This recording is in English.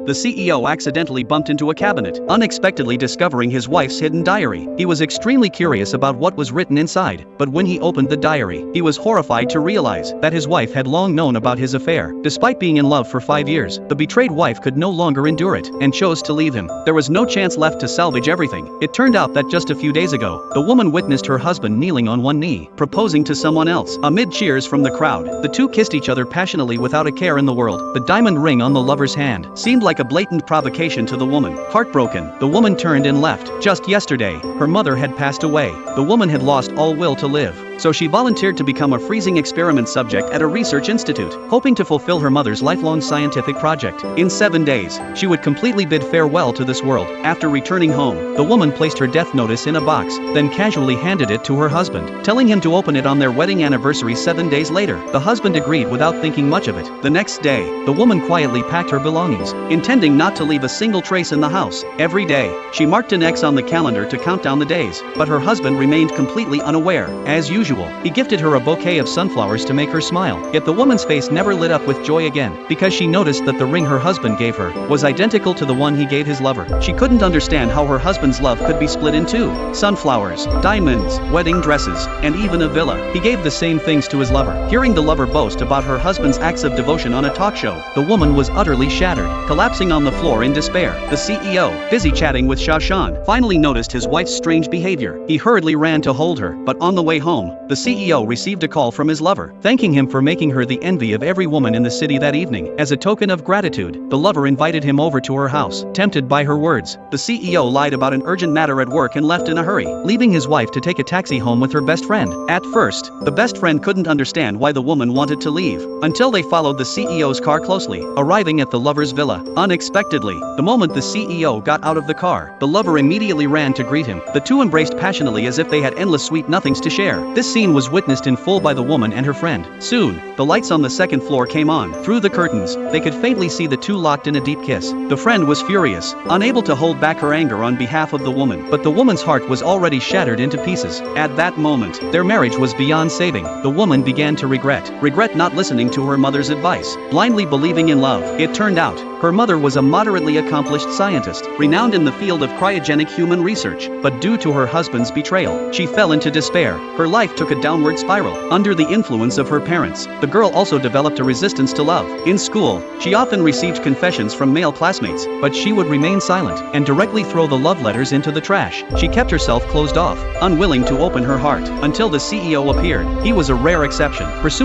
the CEO accidentally bumped into a cabinet, unexpectedly discovering his wife's hidden diary. He was extremely curious about what was written inside, but when he opened the diary, he was horrified to realize that his wife had long known about his affair. Despite being in love for 5 years, the betrayed wife could no longer endure it and chose to leave him. There was no chance left to salvage everything. It turned out that just a few days ago, the woman witnessed her husband kneeling on one knee, proposing to someone else. Amid cheers from the crowd, the two kissed each other passionately without a care in the world. The diamond ring on the lover's hand seemed like a blatant provocation to the woman. Heartbroken, the woman turned and left. Just yesterday, her mother had passed away. The woman had lost all will to live, so she volunteered to become a freezing experiment subject at a research institute, hoping to fulfill her mother's lifelong scientific project. In 7 days, she would completely bid farewell to this world. After returning home, the woman placed her death notice in a box, then casually handed it to her husband, telling him to open it on their wedding anniversary 7 days later. The husband agreed without thinking much of it. The next day, the woman quietly packed her belongings, intending not to leave a single trace in the house. Every day, she marked an X on the calendar to count down the days, but her husband remained completely unaware. As usual, he gifted her a bouquet of sunflowers to make her smile, yet the woman's face never lit up with joy again, because she noticed that the ring her husband gave her was identical to the one he gave his lover. She couldn't understand how her husband's love could be split in two. Sunflowers, diamonds, wedding dresses, and even a villa. He gave the same things to his lover. Hearing the lover boast about her husband's acts of devotion on a talk show, the woman was utterly shattered, collapsing on the floor in despair. The CEO, busy chatting with Shashan, finally noticed his wife's strange behavior. He hurriedly ran to hold her, but on the way home, the CEO received a call from his lover, thanking him for making her the envy of every woman in the city that evening. As a token of gratitude, the lover invited him over to her house. Tempted by her words, the CEO lied about an urgent matter at work and left in a hurry, leaving his wife to take a taxi home with her best friend. At first, the best friend couldn't understand why the woman wanted to leave, until they followed the CEO's car closely, arriving at the lover's villa. Unexpectedly, the moment the CEO got out of the car, the lover immediately ran to greet him. The two embraced passionately as if they had endless sweet nothings to share. This scene was witnessed in full by the woman and her friend. Soon, the lights on the second floor came on. Through the curtains, they could faintly see the two locked in a deep kiss. The friend was furious, unable to hold back her anger on behalf of the woman, but the woman's heart was already shattered into pieces. At that moment, their marriage was beyond saving. The woman began to regret not listening to her mother's advice, blindly believing in love. It turned out, her mother was a moderately accomplished scientist, renowned in the field of cryogenic human research, but due to her husband's betrayal, she fell into despair. Her life took a downward spiral. Under the influence of her parents, the girl also developed a resistance to love. In school, she often received confessions from male classmates, but she would remain silent and directly throw the love letters into the trash. She kept herself closed off, unwilling to open her heart, until the CEO appeared. He was a rare exception, pursuing